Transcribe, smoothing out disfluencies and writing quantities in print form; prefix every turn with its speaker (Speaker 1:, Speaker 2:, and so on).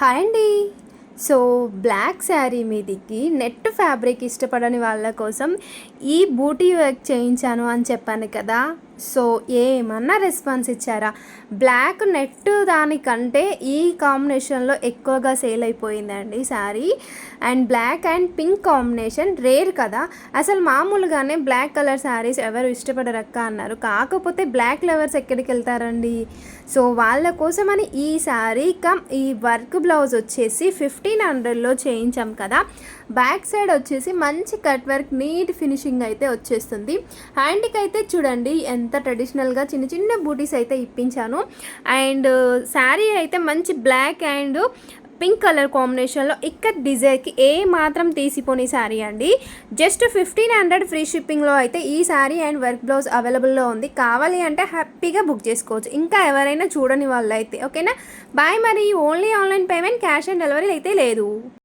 Speaker 1: Hi అండి. So, black sari మీదికి net fabric ఇష్టపడని వాళ్ళ కోసం ఈ బూటీ వర్క్ చేయించాను అని చెప్పాను కదా! సో, ఏమన్నా రెస్పాన్స్ ఇచ్చారా? బ్లాక్ నెట్ దానికంటే ఈ కాంబినేషన్‌లో ఎక్కువగా సేల్ అయిపోయిందండి sari. And black and pink combination rare కదా! అసలు మామూలుగానే బ్లాక్ కలర్ శారీస్ ఎవరు ఇష్టపడరక్క అన్నారు. కాకపోతే బ్లాక్ లవర్స్ ఎక్కడికెళ్తారండి? సో, వాళ్ళ కోసమని ఈ శారీ ఈ వర్క్ బ్లౌజ్ వచ్చేసి 1500లో చేయించాం కదా! బ్యాక్ సైడ్ వచ్చేసి మంచి కట్ వర్క్ నీట్ ఫినిషింగ్ అయితే వచ్చేస్తుంది. హ్యాండ్‌కి అయితే చూడండి ఎంత ట్రెడిషనల్‌గా చిన్న చిన్న బూటీస్ అయితే ఇప్పించాను. అండ్ శారీ అయితే మంచి బ్లాక్ అండ్ పింక్ కలర్ కాంబినేషన్లో ఇక్కడ డిజైన్కి ఏ మాత్రం తీసిపోని శారీ అండి. జస్ట్ 1500 ఫ్రీ షిప్పింగ్లో అయితే ఈ శారీ అండ్ వర్క్ బ్లౌజ్ అవైలబుల్లో ఉంది. కావాలి అంటే హ్యాపీగా బుక్ చేసుకోవచ్చు. ఇంకా ఎవరైనా చూడని వాళ్ళు అయితే ఓకేనా. బాయ్. మరి only online payment, cash on delivery అయితే లేదు.